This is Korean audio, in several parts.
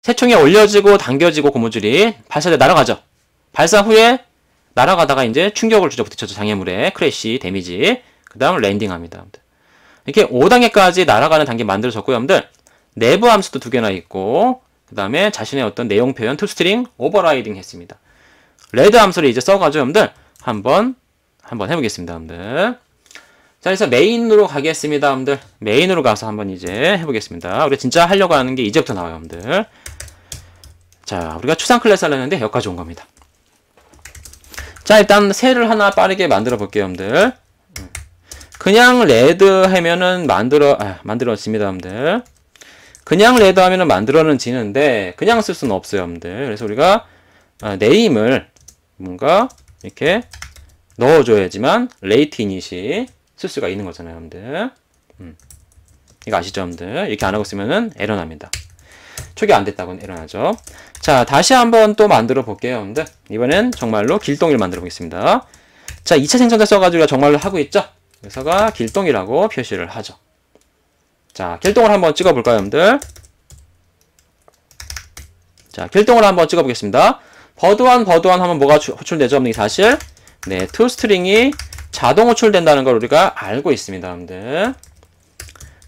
새총에 올려지고 당겨지고 고무줄이 발사돼 날아가죠. 발사 후에 날아가다가 이제 충격을 주죠. 부딪혀서 장애물에 크래시, 데미지. 그 다음 랜딩합니다. 이렇게 5단계까지 날아가는 단계 만들어졌고요. 여러분들 내부 함수도 2개나 있고 그 다음에 자신의 어떤 내용 표현 toString 오버라이딩 했습니다. 레드 함수를 이제 써가지고 여러분들 한번 해보겠습니다. 여러분들. 자, 그래서 메인으로 가겠습니다. 여러분들. 메인으로 가서 한번 이제 해보겠습니다. 우리가 진짜 하려고 하는 게 이제부터 나와요. 여러분들. 자, 우리가 추상 클래스 하려 했는데 여기까지 온 겁니다. 자, 일단 셀을 하나 빠르게 만들어 볼게요. 여러분들. 그냥 레드 하면은 만들어집니다. 여러분들. 그냥 레드 하면은 만들어는 지는데 그냥 쓸 수는 없어요. 여러분들. 그래서 우리가 네임을 뭔가 이렇게 넣어줘야지만 레이트 이닛이 쓸 수가 있는 거잖아요. 여러분들. 이거 아시죠? 여러분들. 이렇게 안 하고 쓰면은 에러 납니다. 초기 안 됐다고는 에러 나죠. 자, 다시 한번 또 만들어 볼게요. 여러분들. 이번엔 정말로 길동이를 만들어 보겠습니다. 자, 2차 생성자 써가지고 정말로 하고 있죠? 그래서가 길동이라고 표시를 하죠. 자, 길동을 한번 찍어 볼까요, 여러분들? 자, 길동을 한번 찍어 보겠습니다. 버드완 하면 뭐가 호출되죠? 여러분들 사실 네, toString이 자동 호출된다는 걸 우리가 알고 있습니다. 여러분들.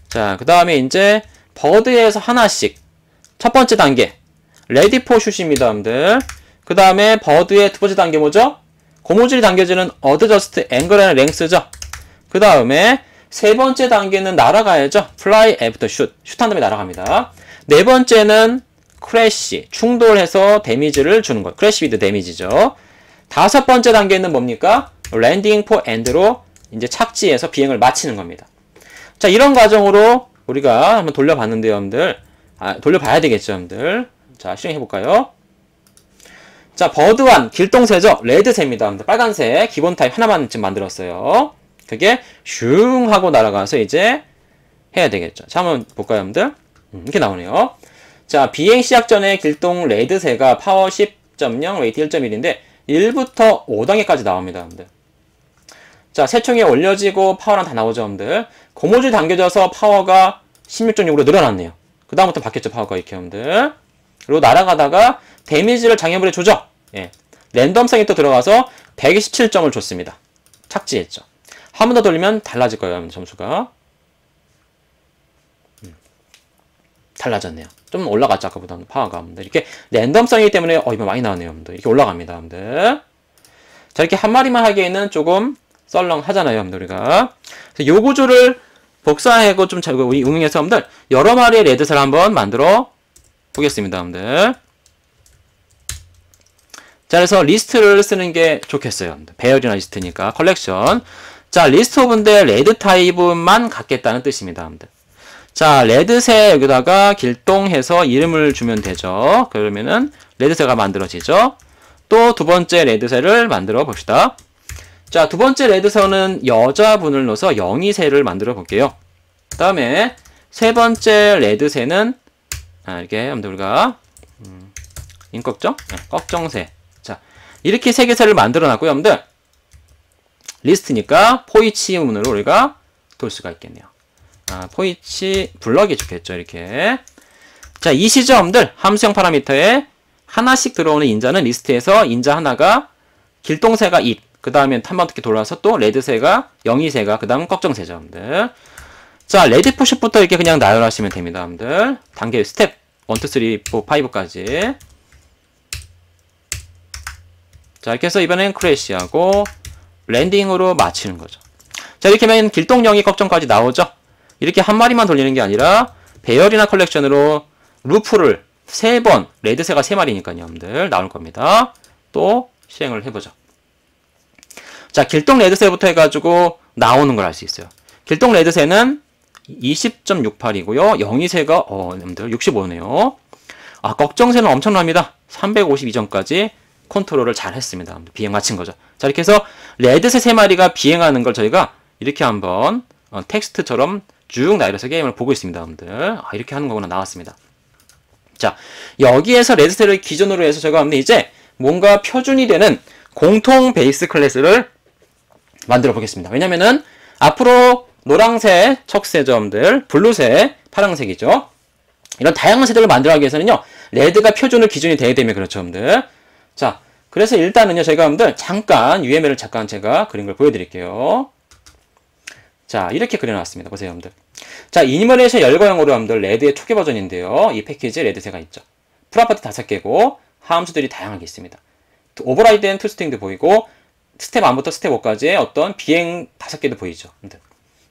자, 그 다음에 이제 버드에서 하나씩 첫 번째 단계 ready for shoot입니다. 여러분들. 그 다음에 버드의 두 번째 단계 뭐죠? 고무줄이 당겨지는 adjust angle and length죠. 그 다음에 세 번째 단계는 날아가야죠. fly after shoot. 슛한 다음에 날아갑니다. 네 번째는 crash. 충돌해서 데미지를 주는 거예요. crash with damage죠. 다섯 번째 단계는 뭡니까? landing for end로 이제 착지해서 비행을 마치는 겁니다. 자, 이런 과정으로 우리가 한번 돌려봤는데요, 여러분들. 돌려봐야 되겠죠, 여러분들. 자, 실행해볼까요? 자, 버드완, 길동새죠? 레드새입니다, 여러분들. 빨간새, 기본 타입 하나만 지금 만들었어요. 그게 슝 하고 날아가서 이제 해야 되겠죠. 자, 한번 볼까요, 여러분들? 이렇게 나오네요. 자, 비행 시작 전에 길동 레드새가 파워 10.0, 웨이트 1.1인데 1부터 5단계까지 나옵니다, 여러분들. 자, 새총에 올려지고 파워랑 다 나오죠, 여러분들. 고무줄 당겨져서 파워가 16.6으로 늘어났네요. 그 다음부터 바뀌었죠, 파워가 이렇게, 여러분들. 그리고 날아가다가 데미지를 장애물에 조져. 예. 랜덤성이 또 들어가서 127점을 줬습니다. 착지했죠. 한 번 더 돌리면 달라질 거예요, 여러분들, 점수가. 달라졌네요. 좀 올라갔죠, 아까보다 파워가. 여러분들. 이렇게 랜덤성이기 때문에 이거 많이 나왔네요, 여러분들. 이렇게 올라갑니다, 여러분들. 자, 이렇게 한 마리만 하기에는 조금 썰렁하잖아요, 여러분들. 우리가. 그래서 요 구조를 복사하고 좀 응용해서 여러분들 여러 마리의 레드셀을 한번 만들어 보겠습니다, 여러분들. 자, 그래서 리스트를 쓰는 게 좋겠어요, 여러분들. 배열이나 리스트니까 컬렉션. 자, 리스트 오브인데 레드 타입만 갖겠다는 뜻입니다, 여러분들. 자, 레드새 여기다가 길동해서 이름을 주면 되죠. 그러면은 레드새가 만들어지죠. 또 두 번째 레드새를 만들어 봅시다. 자, 두 번째 레드새는 여자분을 넣어서 영희새를 만들어 볼게요. 그 다음에 세 번째 레드새는 이렇게 여러분들 우리가 임꺽정? 네, 꺽정새. 자, 이렇게 세 개 새를 만들어 놨고요, 여러분들. 리스트니까 포이치 문으로 우리가 돌 수가 있겠네요. 포이치 블럭이 좋겠죠, 이렇게. 자, 이 시점들 함수형 파라미터에 하나씩 들어오는 인자는 리스트에서 인자 하나가 길동새가 잇, 그 다음에 한 번 이렇게 돌아서 또 레드새가, 영희새가, 그 다음 꺽정새죠, 여러분들. 자, 레디 푸시부터 이렇게 그냥 나열하시면 됩니다, 여러분들. 단계 스텝 1, 2, 3, 4, 5까지. 자, 이렇게 해서 이번엔 크래시하고 랜딩으로 마치는 거죠. 자, 이렇게 하면 길동영희 꺽정까지 나오죠. 이렇게 한 마리만 돌리는 게 아니라 배열이나 컬렉션으로 루프를 3번, 레드새가 3마리니까요, 여러분들 나올 겁니다. 또 시행을 해보죠. 자, 길동 레드새부터 해가지고 나오는 걸 알 수 있어요. 길동 레드새는 20.68이고요. 영희새가 여러분들 65네요. 꺽정새는 엄청납니다. 352점까지 컨트롤을 잘 했습니다. 비행 마친 거죠. 자, 이렇게 해서 레드새 3마리가 비행하는 걸 저희가 이렇게 한번 텍스트처럼 쭉 나열해서 게임을 보고 있습니다, 여러분들. 이렇게 하는 거구나 나왔습니다. 자, 여기에서 레드새를 기준으로 해서 제가 이제 뭔가 표준이 되는 공통 베이스 클래스를 만들어 보겠습니다. 왜냐면은 앞으로 노랑색 척새점들, 블루색, 파랑색이죠. 이런 다양한 새들을 만들어가기 위해서는요, 레드가 표준으로 기준이 돼야 되면 그렇죠, 여러분들. 자, 그래서 일단은요, 저희가 여러분들 잠깐 UML을 잠깐 제가 그린 걸 보여드릴게요. 자, 이렇게 그려놨습니다. 보세요, 여러분들. 자, 이니머레이션 열거형으로 여러분들 레드의 초기 버전인데요. 이 패키지에 레드새가 있죠. 프로퍼티 5개고 함수들이 다양하게 있습니다. 오버라이드된 툴스트링도 보이고 스텝 1부터 스텝 5까지의 어떤 비행 5개도 보이죠.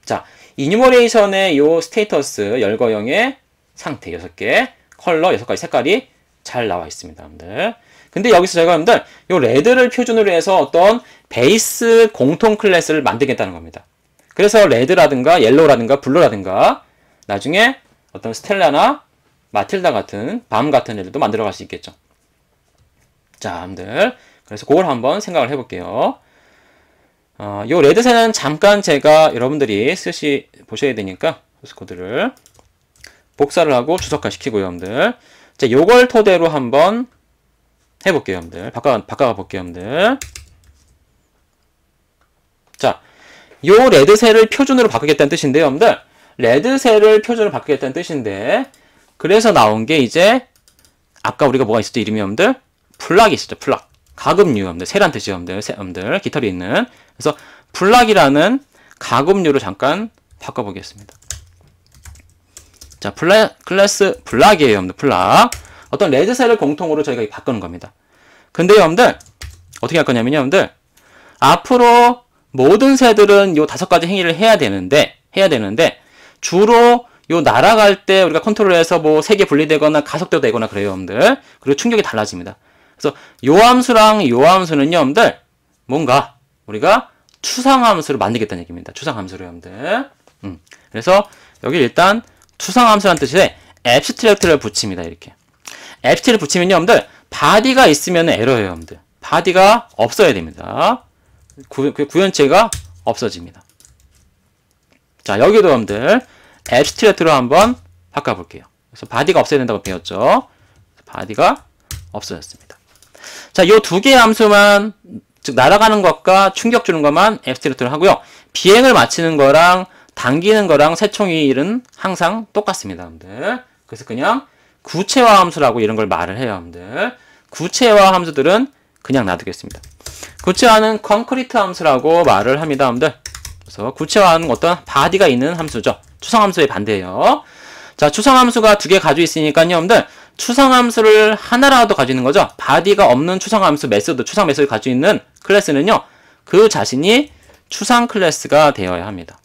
자, 이니머레이션의 요 스테이터스 열거형의 상태 6개, 컬러 6가지 색깔이 잘 나와 있습니다, 여러분들. 근데 여기서 제가 여러분들 요 레드를 표준으로 해서 어떤 베이스 공통 클래스를 만들겠다는 겁니다. 그래서 레드라든가 옐로우라든가 블루라든가 나중에 어떤 스텔라나 마틸다 같은 밤 같은 애들도 만들어갈 수 있겠죠. 자, 여러분들 그래서 그걸 한번 생각을 해볼게요. 요 레드새는 잠깐 제가 여러분들이 보셔야 되니까 소스 코드를 복사를 하고 주석화 시키고요, 여러분들. 자, 요걸 토대로 한번 해볼게요, 여러분들. 바꿔가 볼게요, 여러분들. 자, 요 레드새를 표준으로 바꾸겠다는 뜻인데요, 여러분들. 레드새를 표준으로 바꾸겠다는 뜻인데, 그래서 나온 게 이제, 아까 우리가 뭐가 있었죠, 이름이 여러분들? 플락이 있었죠, 플락. 가급류, 여러분들. 새란 뜻이요, 여러분들. 깃털이 있는. 그래서, 플락이라는 가급류로 잠깐 바꿔보겠습니다. 자, 클래스 블락이에요, 여러분들. 블락. 어떤 레드새를 공통으로 저희가 바꾸는 겁니다. 근데 여러분들, 어떻게 할 거냐면요, 여러분들. 앞으로 모든 새들은 요 5가지 행위를 해야 되는데, 주로 요 날아갈 때 우리가 컨트롤해서 뭐 3개 분리되거나 가속도 되거나 그래요, 여러분들. 그리고 충격이 달라집니다. 그래서 요 함수랑 요 함수는요, 여러분들, 뭔가 우리가 추상함수를 만들겠다는 얘기입니다. 추상함수로, 여러분들. 그래서 여기 일단 추상함수라는 뜻에 abstract를 붙입니다. 이렇게. abstract를 붙이면요, 여러분들, 바디가 있으면 에러예요, 여러분들. 바디가 없어야 됩니다. 구현체가 없어집니다. 자, 여기도 여러분들 abstract로 한번 바꿔볼게요. 그래서 바디가 없어야 된다고 배웠죠. 바디가 없어졌습니다. 자, 요 2개의 함수만, 즉 날아가는 것과 충격 주는 것만 abstract로 하고요. 비행을 마치는 거랑 당기는 거랑 새총이 일은 항상 똑같습니다, 여러분들. 그래서 그냥 구체화 함수라고 이런 걸 말을 해요, 여러분들. 구체화 함수들은 그냥 놔두겠습니다. 구체화는 콘크리트 함수라고 말을 합니다, 여러분들. 그래서 구체화는 어떤 바디가 있는 함수죠. 추상함수의 반대예요. 자, 추상함수가 2개 가지고 있으니까요, 여러분들. 추상함수를 하나라도 가지고 있는 거죠. 바디가 없는 추상함수 메소드, 추상 메소드 가지고 있는 클래스는요, 그 자신이 추상 클래스가 되어야 합니다.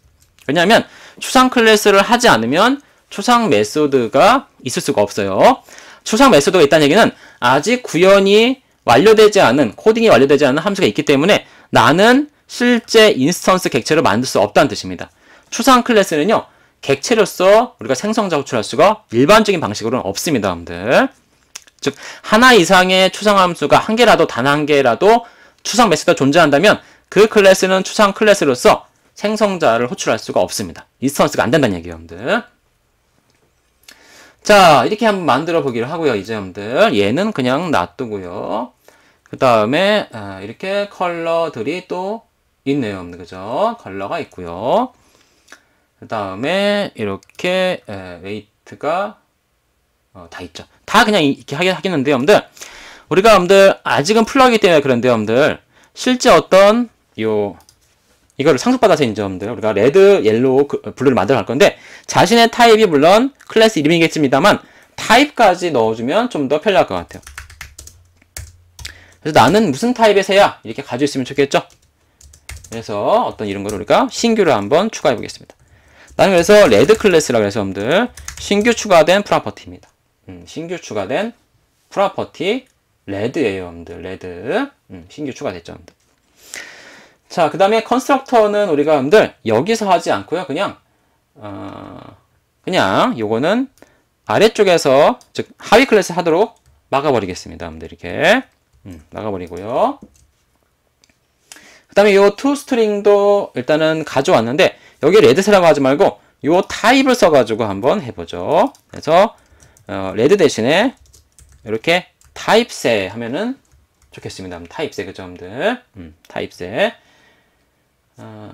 왜냐하면 추상 클래스를 하지 않으면 추상 메소드가 있을 수가 없어요. 추상 메소드가 있다는 얘기는 아직 구현이 완료되지 않은, 코딩이 완료되지 않은 함수가 있기 때문에 나는 실제 인스턴스 객체를 만들 수 없다는 뜻입니다. 추상 클래스는요, 객체로서 우리가 생성자 호출할 수가 일반적인 방식으로는 없습니다, 여러분들. 즉, 하나 이상의 추상 함수가 한 개라도, 단 한 개라도 추상 메소드가 존재한다면 그 클래스는 추상 클래스로서 생성자를 호출할 수가 없습니다. 인스턴스가 안 된다는 얘기예요, 여러분들. 자, 이렇게 한번 만들어 보기를 하고요, 이제 여러분들. 얘는 그냥 놔두고요. 그 다음에 이렇게 컬러들이 또 있네요, 여러분들. 그죠? 컬러가 있고요. 그 다음에 이렇게 웨이트가 다 있죠. 다 그냥 이렇게 하겠는데, 여러분들. 우리가 여러분들 아직은 플러그이기 때문에 그런데, 여러분들. 실제 어떤 이거를 상속받아서 이제 여러분들 우리가 레드, 옐로우, 블루를 만들어 갈 건데 자신의 타입이 물론 클래스 이름이겠습니다만 타입까지 넣어주면 좀 더 편리할 것 같아요. 그래서 나는 무슨 타입의 새야? 이렇게 가지고 있으면 좋겠죠? 그래서 어떤 이런 걸 우리가 신규를 한번 추가해 보겠습니다. 나는 그래서 레드 클래스라고 해서 여러분들 신규 추가된 프로퍼티입니다. 신규 추가된 프로퍼티 레드예요, 여러분들. 레드. 신규 추가됐죠, 여러분들. 자, 그 다음에 컨스트럭터는 우리가 여러분들 여기서 하지 않고요. 그냥 요거는 아래쪽에서 즉 하위 클래스 하도록 막아버리겠습니다. 여러분들 이렇게 막아버리고요. 그 다음에 요 toString도 일단은 가져왔는데 여기 레드새라고 하지 말고 요 타입을 써가지고 한번 해보죠. 그래서 레드 대신에 이렇게 타입새 하면은 좋겠습니다. 타입새, 그죠, 여러분들? 타입새.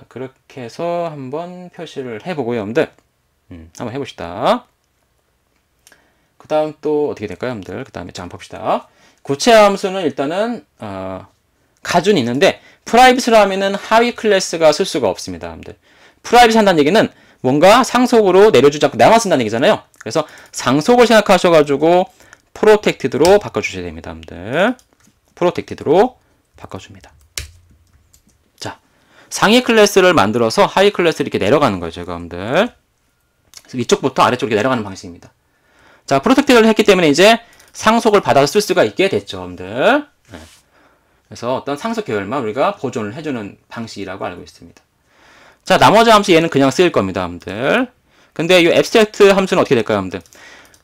그렇게 해서 한번 표시를 해보고요, 여러분들. 한번 해봅시다. 그 다음 또 어떻게 될까요, 여러분들? 그 다음에 잠깐 봅시다. 구체 함수는 일단은 가준이 있는데 프라이빗으로 하면은 하위 클래스가 쓸 수가 없습니다, 여러분들. 프라이빗 한다는 얘기는 뭔가 상속으로 내려주지 않고 나만 쓴다는 얘기잖아요. 그래서 상속을 생각하셔가지고 프로텍티드로 바꿔주셔야 됩니다, 여러분들. 프로텍티드로 바꿔줍니다. 자, 상위 클래스를 만들어서 하위 클래스를 이렇게 내려가는 거죠, 여러분들. 위쪽부터 아래쪽으로 내려가는 방식입니다. 자, 프로텍티드를 했기 때문에 이제 상속을 받아서 쓸 수가 있게 됐죠, 여러분들. 네. 그래서 어떤 상속 계열만 우리가 보존을 해주는 방식이라고 알고 있습니다. 자, 나머지 함수 얘는 그냥 쓰일 겁니다, 여러분들. 근데 이 abstract 함수는 어떻게 될까요, 여러분들?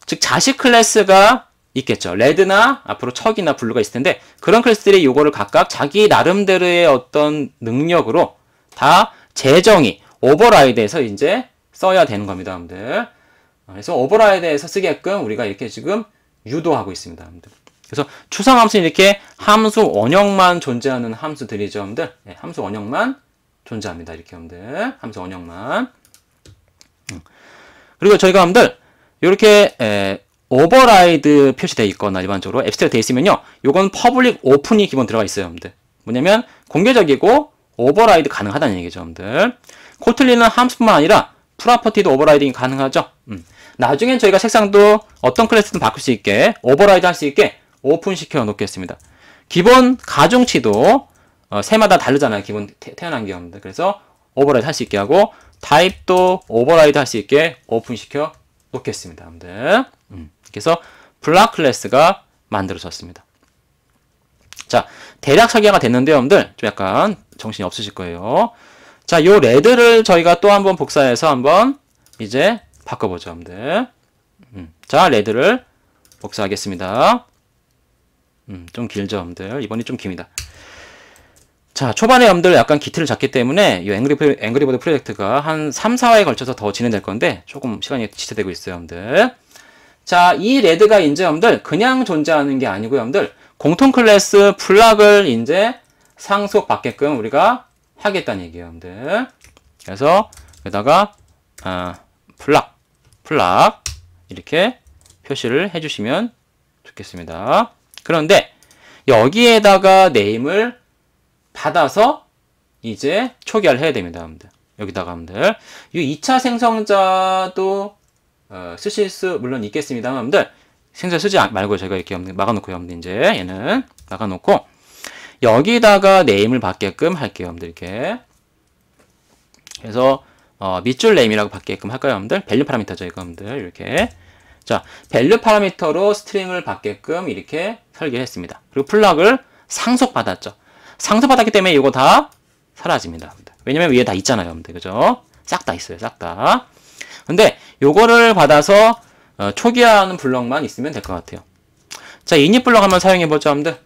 즉, 자식 클래스가 있겠죠. 레드나 앞으로 척이나 블루가 있을 텐데 그런 클래스들이 요거를 각각 자기 나름대로의 어떤 능력으로 다 재정의, 오버라이드해서 이제 써야 되는 겁니다, 여러분들. 그래서 오버라이드해서 쓰게끔 우리가 이렇게 지금 유도하고 있습니다, 여러분들. 그래서 추상함수는 이렇게 함수 원형만 존재하는 함수들이죠, 여러분들. 네, 함수 원형만 존재합니다, 이렇게 여러분들. 함수 원형만. 그리고 저희가 여러분들 이렇게 오버라이드 표시되어 있거나 일반적으로 앱스트랙트 되어 있으면요, 요건 퍼블릭 오픈이 기본 들어가 있어요, 여러분들. 뭐냐면 공개적이고 오버라이드 가능하다는 얘기죠, 여러분들. 코틀린은 함수뿐만 아니라 프로퍼티도 오버라이딩이 가능하죠. 나중엔 저희가 색상도 어떤 클래스든 바꿀 수 있게 오버라이드 할 수 있게 오픈 시켜 놓겠습니다. 기본 가중치도 새마다 다르잖아요, 기본 태어난 게 여러분들. 그래서 오버라이드 할 수 있게 하고 타입도 오버라이드 할 수 있게 오픈 시켜 놓겠습니다, 여러분들. 그래서 블락 클래스가 만들어졌습니다. 자, 대략 설계가 됐는데 여러분들 좀 약간 정신이 없으실 거예요. 자, 요 레드를 저희가 또 한번 복사해서 한번 이제 바꿔보죠, 여러분들. 자, 레드를 복사하겠습니다. 좀 길죠, 여러분들. 이번이 좀 깁니다. 자, 초반에 여러분들 약간 기틀을 잡기 때문에 이 앵그리버드 프로젝트가 한 3, 4화에 걸쳐서 더 진행될 건데 조금 시간이 지체되고 있어요, 여러분들. 자, 이 레드가 이제 여러분들 그냥 존재하는 게 아니고 여러분들 공통 클래스 플락을 이제 상속받게끔 우리가 하겠다는 얘기예요, 여러분들. 그래서 여기다가 플락 이렇게 표시를 해주시면 좋겠습니다. 그런데 여기에다가 네임을 받아서 이제 초기화를 해야 됩니다, 여러분들. 여기다가 여러분들 이 2차 생성자도 쓰실 수 물론 있겠습니다만 여러분들 생성 쓰지 말고 제가 이렇게 막아놓고 여러분들 이제 얘는 막아놓고 여기다가 네임을 받게끔 할게요, 여러분들. 이렇게 그래서 밑줄 네임이라고 받게끔 할까요, 여러분들? 밸류 파라미터죠, 이거 여러분들. 이렇게 자, 밸류 파라미터로 스트링을 받게끔 이렇게 설계했습니다. 그리고 플락을 상속받았죠. 상속받았기 때문에 이거 다 사라집니다, 여러분들. 왜냐면 위에 다 있잖아요, 여러분들. 그죠? 싹 다 있어요, 싹 다. 근데 요거를 받아서 초기화하는 블럭만 있으면 될 것 같아요. 자, 이닛 블럭 한번 사용해보죠, 여러분들.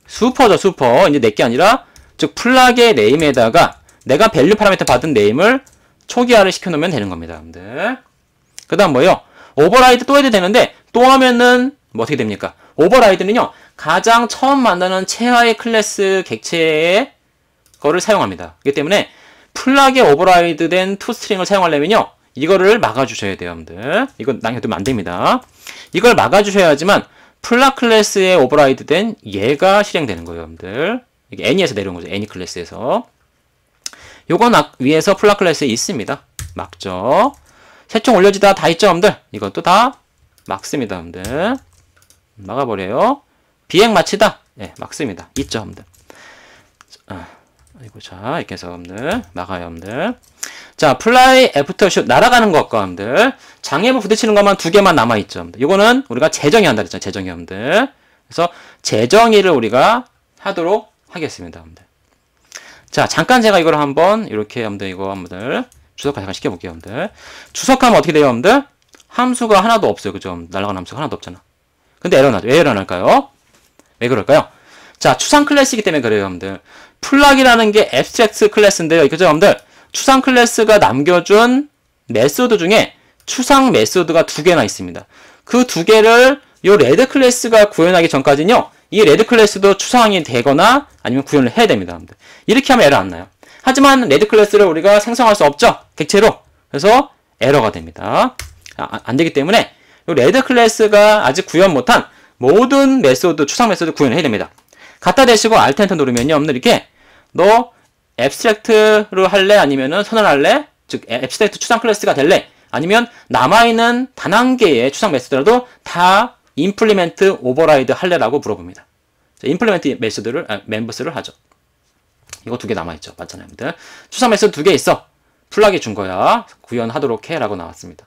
슈퍼죠, 슈퍼. 이제 내게 아니라 즉 플락의 네임에다가 내가 밸류 파라미터 받은 네임을 초기화를 시켜놓으면 되는 겁니다, 여러분들. 그 다음 뭐요? 오버라이드 또 해도 되는데 또 하면은 뭐 어떻게 됩니까? 오버라이드는요, 가장 처음 만드는 최하의 클래스 객체의 거를 사용합니다. 그렇기 때문에 플락에 오버라이드 된 toString을 사용하려면요, 이거를 막아주셔야 돼요, 여러분들. 이건 남겨두면 안 됩니다. 이걸 막아주셔야지만 플락 클래스에 오버라이드 된 얘가 실행되는 거예요, 여러분들. 이게 애니에서 내려온 거죠, 애니 클래스에서. 요건 위에서 플락 클래스에 있습니다. 막죠. 새총 올려지다 다 있죠, 여러분들. 이것도 다 막습니다, 여러분들. 막아버려요. 비행 마치다. 예, 막습니다. 있죠, 여러분들. 아이고, 자, 이렇게 해서 여러분들 막아요, 여러분들. 자, 플라이 애프터 슛 날아가는 것과 여러분들 장애물 부딪히는 것만 2개만 남아있죠, 여러분들. 이거는 우리가 재정의 한다 그랬잖아요, 재정의, 여러분들. 그래서 재정의를 우리가 하도록 하겠습니다, 여러분들. 자, 잠깐 제가 이걸 한번 이렇게 여러분들 이거 여러분들 주석화 잠깐 시켜볼게요, 여러분들. 주석하면 어떻게 돼요, 여러분들? 함수가 하나도 없어요, 그죠? 날아가는 함수가 하나도 없잖아. 근데 에러나죠. 왜 에러날까요? 왜 그럴까요? 자, 추상 클래스이기 때문에 그래요, 여러분들. 플락이라는 게 abstract 클래스인데요, 그죠, 여러분들? 추상 클래스가 남겨준 메소드 중에 추상 메소드가 2개나 있습니다. 그 2개를 이 레드 클래스가 구현하기 전까지는요, 이 레드 클래스도 추상이 되거나 아니면 구현을 해야 됩니다, 여러분들. 이렇게 하면 에러 안 나요. 하지만 레드 클래스를 우리가 생성할 수 없죠, 객체로. 그래서 에러가 됩니다. 안 되기 때문에 요 레드 클래스가 아직 구현 못한 모든 메소드, 추상 메소드 구현해야 됩니다. 갖다 대시고 Alt 엔터 누르면요, 여러분들 이렇게 너 앱스트랙트로 할래? 아니면은 선언할래? 즉 앱스트랙트 추상 클래스가 될래? 아니면 남아있는 단 한 개의 추상 메소드라도 다 임플리멘트 오버라이드 할래라고 물어봅니다. 임플리멘트 메소드를 멤버스를 하죠. 이거 두 개 남아있죠. 맞잖아요, 여러분들. 추상 메소드 두 개 있어. 플락이 준 거야. 구현하도록 해 라고 나왔습니다.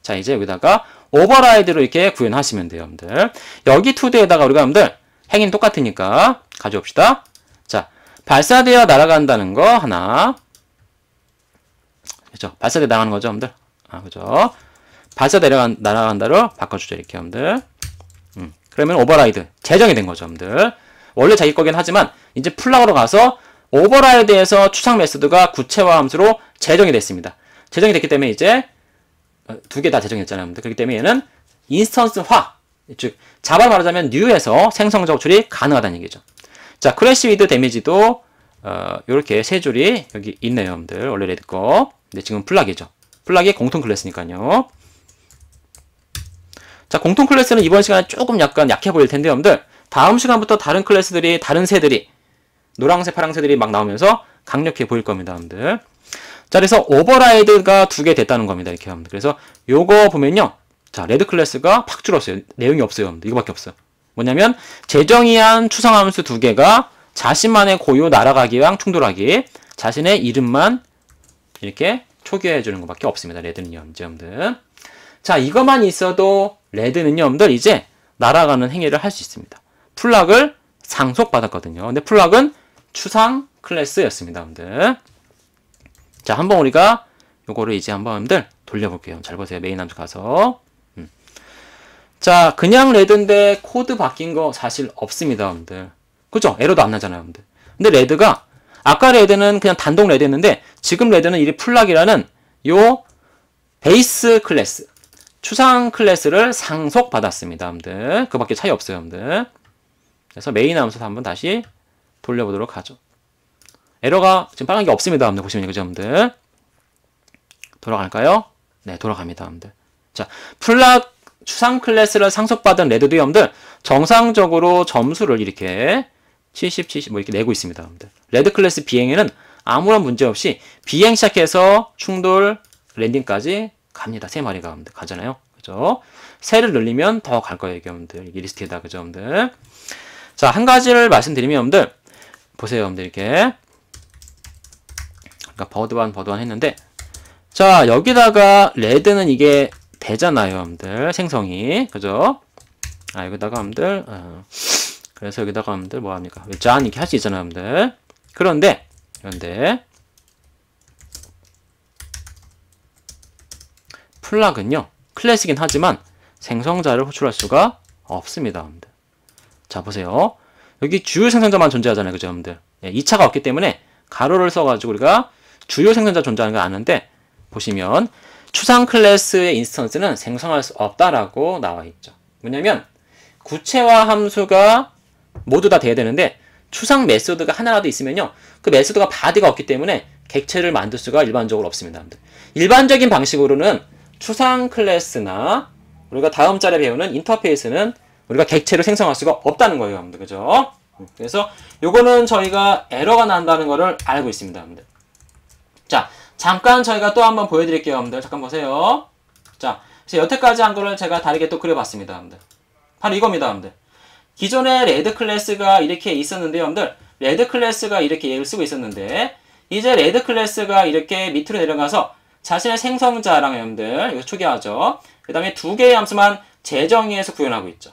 자, 이제 여기다가 오버라이드로 이렇게 구현하시면 돼요, 여러분들. 여기 투드에다가 우리가 여러분들 행인 똑같으니까 가져옵시다. 자, 발사되어 날아간다는 거 하나. 그죠? 발사되어 나가는 거죠, 여러분들. 그죠? 날아간다로 바꿔주죠, 이렇게, 여러분들. 그러면 오버라이드. 제정이 된 거죠, 여러분들. 원래 자기 거긴 하지만, 이제 플락으로 가서 오버라이드에서 추상 메소드가 구체화 함수로 제정이 됐습니다. 제정이 됐기 때문에 이제, 두 개 다 제정했잖아요, 여러분들. 그렇기 때문에 얘는 인스턴스화. 즉, 자바로 말하자면 new에서 생성 적출이 가능하다는 얘기죠. 자, 크래시 위드 데미지도, 요렇게 세 줄이 여기 있네요, 여러분들. 원래 레드 거. 근데 지금 플락이죠. 플락이 공통 클래스니까요. 자, 공통 클래스는 이번 시간에 조금 약간 약해 보일 텐데, 여러분들. 다음 시간부터 다른 클래스들이, 다른 새들이, 노란색, 파란색들이 막 나오면서 강력해 보일 겁니다, 여러분들. 자, 그래서 오버라이드가 두 개 됐다는 겁니다, 이렇게 여러분들. 그래서 요거 보면요. 자, 레드 클래스가 팍 줄었어요. 내용이 없어요, 여러분들. 이거밖에 없어요. 뭐냐면, 재정의한 추상함수 두 개가 자신만의 고유 날아가기랑 충돌하기, 자신의 이름만 이렇게 초기화해 주는 것밖에 없습니다. 레드는요, 여러분들. 자, 이것만 있어도 레드는요, 여러분들 이제 날아가는 행위를 할 수 있습니다. 플락을 상속받았거든요. 근데 플락은 추상 클래스였습니다, 여러분들. 자, 한번 우리가 요거를 이제 한번 여러분들 돌려볼게요. 잘 보세요. 메인 함수 가서. 자, 그냥 레드인데 코드 바뀐 거 사실 없습니다, 여러분들. 그죠? 에러도 안 나잖아요, 여러분들. 근데 레드가 아까 레드는 그냥 단독 레드였는데 지금 레드는 이 플락이라는 요 베이스 클래스, 추상 클래스를 상속받았습니다, 여러분들. 그밖에 차이 없어요, 여러분들. 그래서 메인 함수 한번 다시 돌려보도록 하죠. 에러가 지금 빨간 게 없습니다, 여러분들. 보시면 그죠, 여러분들. 돌아갈까요? 네, 돌아갑니다, 여러분들. 자, 플락 추상 클래스를 상속받은 레드도 여러분들 정상적으로 점수를 이렇게 70, 70 뭐 이렇게 내고 있습니다, 여러분들. 레드 클래스 비행에는 아무런 문제 없이 비행 시작해서 충돌 랜딩까지 갑니다. 세 마리가 여러분들 가잖아요, 그죠? 세를 늘리면 더 갈 거예요, 여러분들. 이 리스트에다, 그죠, 여러분들. 자, 한 가지를 말씀드리면 여러분들 보세요, 여러분들 이렇게. 그러니까 버드1 했는데, 자, 여기다가 레드는 이게 되잖아요, 여러분들. 생성이. 그죠? 여기다가 여러분들, 그래서 여기다가 여러분들 뭐 합니까? 짠, 이렇게 할 수 있잖아요, 여러분들. 그런데, 플락은요, 클래스이긴 하지만 생성자를 호출할 수가 없습니다, 여러분들. 자, 보세요. 여기 주요 생성자만 존재하잖아요, 그죠, 여러분들? 2차가 없기 때문에 가로를 써가지고 우리가 주요 생성자 존재하는 걸 아는데, 보시면 추상 클래스의 인스턴스는 생성할 수 없다라고 나와 있죠. 뭐냐면 구체화 함수가 모두 다 돼야 되는데 추상 메소드가 하나라도 있으면요, 그 메소드가 바디가 없기 때문에 객체를 만들 수가 일반적으로 없습니다. 일반적인 방식으로는 추상 클래스나 우리가 다음 자리에 배우는 인터페이스는 우리가 객체를 생성할 수가 없다는 거예요, 여러분들. 그죠? 그래서 요거는 저희가 에러가 난다는 거를 알고 있습니다, 여러분들. 자, 잠깐 저희가 또 한번 보여드릴게요, 여러분들. 잠깐 보세요. 자, 여태까지 한 거를 제가 다르게 또 그려봤습니다, 여러분들. 바로 이겁니다, 여러분들. 기존에 레드 클래스가 이렇게 있었는데, 여러분들. 레드 클래스가 이렇게 얘를 쓰고 있었는데, 이제 레드 클래스가 이렇게 밑으로 내려가서 자신의 생성자랑 여러분들, 이거 초기화하죠. 그 다음에 두 개의 함수만 재정의해서 구현하고 있죠.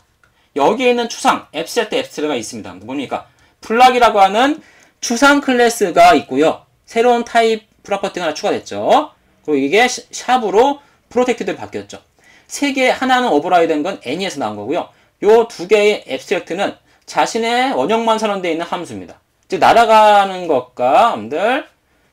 여기에 있는 추상, 앱스트랙트가 있습니다. 뭡니까? 플락이라고 하는 추상 클래스가 있고요. 새로운 타입 프로퍼티가 하나 추가됐죠. 그리고 이게 샵으로 프로텍티드로 바뀌었죠. 세 개, 하나는 오버라이드 된 건 애니에서 나온 거고요. 요 두 개의 앱스트랙트는 자신의 원형만 선언되어 있는 함수입니다. 즉, 날아가는 것과 여러분들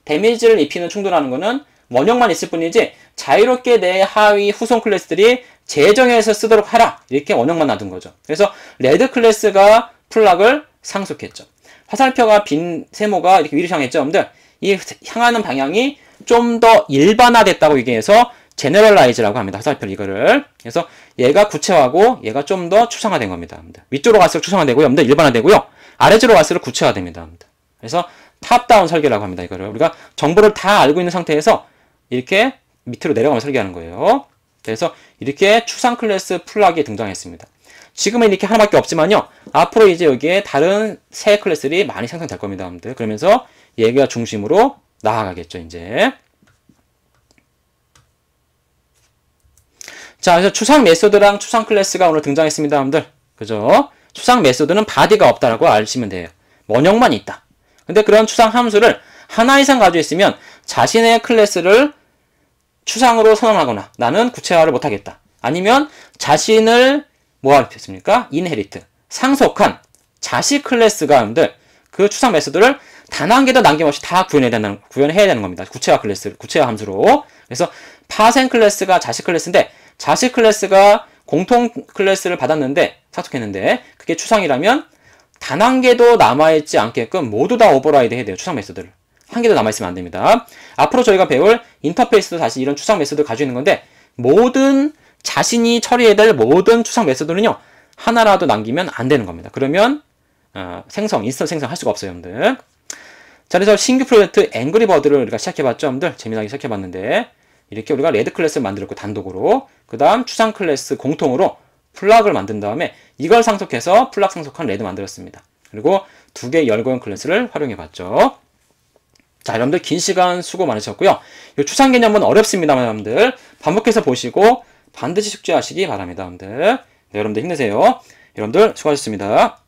데미지를 입히는 충돌하는 거는 원형만 있을 뿐이지 자유롭게 내 하위 후속 클래스들이 재정해서 쓰도록 하라. 이렇게 원형만 놔둔 거죠. 그래서 레드 클래스가 플락을 상속했죠. 화살표가 빈 세모가 이렇게 위로 향했죠, 여러분들. 이 향하는 방향이 좀 더 일반화됐다고 얘기해서 제너럴라이즈라고 합니다. 화살표 이거를. 그래서 얘가 구체화하고 얘가 좀 더 추상화된 겁니다. 위쪽으로 갈수록 추상화되고요. 여러분들 일반화되고요. 아래쪽으로 갈수록 구체화됩니다. 그래서 탑다운 설계라고 합니다. 이거를 우리가 정보를 다 알고 있는 상태에서 이렇게 밑으로 내려가면 설계하는 거예요. 그래서 이렇게 추상 클래스 플락이 등장했습니다. 지금은 이렇게 하나밖에 없지만요. 앞으로 이제 여기에 다른 새 클래스들이 많이 생성될 겁니다. 여러분들. 그러면서 얘가 중심으로 나아가겠죠. 이제. 자, 그래서 추상 메소드랑 추상 클래스가 오늘 등장했습니다. 여러분들. 그죠? 추상 메소드는 바디가 없다라고 아시면 돼요. 원형만 있다. 근데 그런 추상 함수를 하나 이상 가지고 있으면 자신의 클래스를 추상으로 선언하거나 나는 구체화를 못하겠다. 아니면 자신을 뭐 하겠습니까? 인헤리트. 상속한 자식 클래스가 여러분들 그 추상 메소드를 단 한 개도 남김없이 다 구현해야 되는 겁니다. 구체화 함수로. 그래서 파생 클래스가 자식 클래스인데 자식 클래스가 공통 클래스를 받았는데 상속했는데 그게 추상이라면 단 한 개도 남아있지 않게끔 모두 다 오버라이드 해야 돼요. 추상 메소드를. 한 개도 남아있으면 안 됩니다. 앞으로 저희가 배울 인터페이스도 다시 이런 추상 메소드를 가지고 있는 건데 모든 자신이 처리해야 될 모든 추상 메소드는요. 하나라도 남기면 안 되는 겁니다. 그러면 인스턴트 생성할 수가 없어요. 여러분들. 자, 그래서 신규 프로젝트 앵그리버드를 우리가 시작해봤죠. 여러분들. 재미나게 시작해봤는데 이렇게 우리가 레드 클래스를 만들었고 단독으로 그 다음 추상 클래스 공통으로 플락을 만든 다음에 이걸 상속해서 플락 상속한 레드 만들었습니다. 그리고 두 개의 열거형 클래스를 활용해봤죠. 자, 여러분들 긴 시간 수고 많으셨고요. 이 추상 개념은 어렵습니다만 여러분들 반복해서 보시고 반드시 숙지하시기 바랍니다. 여러분들. 네, 여러분들 힘내세요. 여러분들 수고하셨습니다.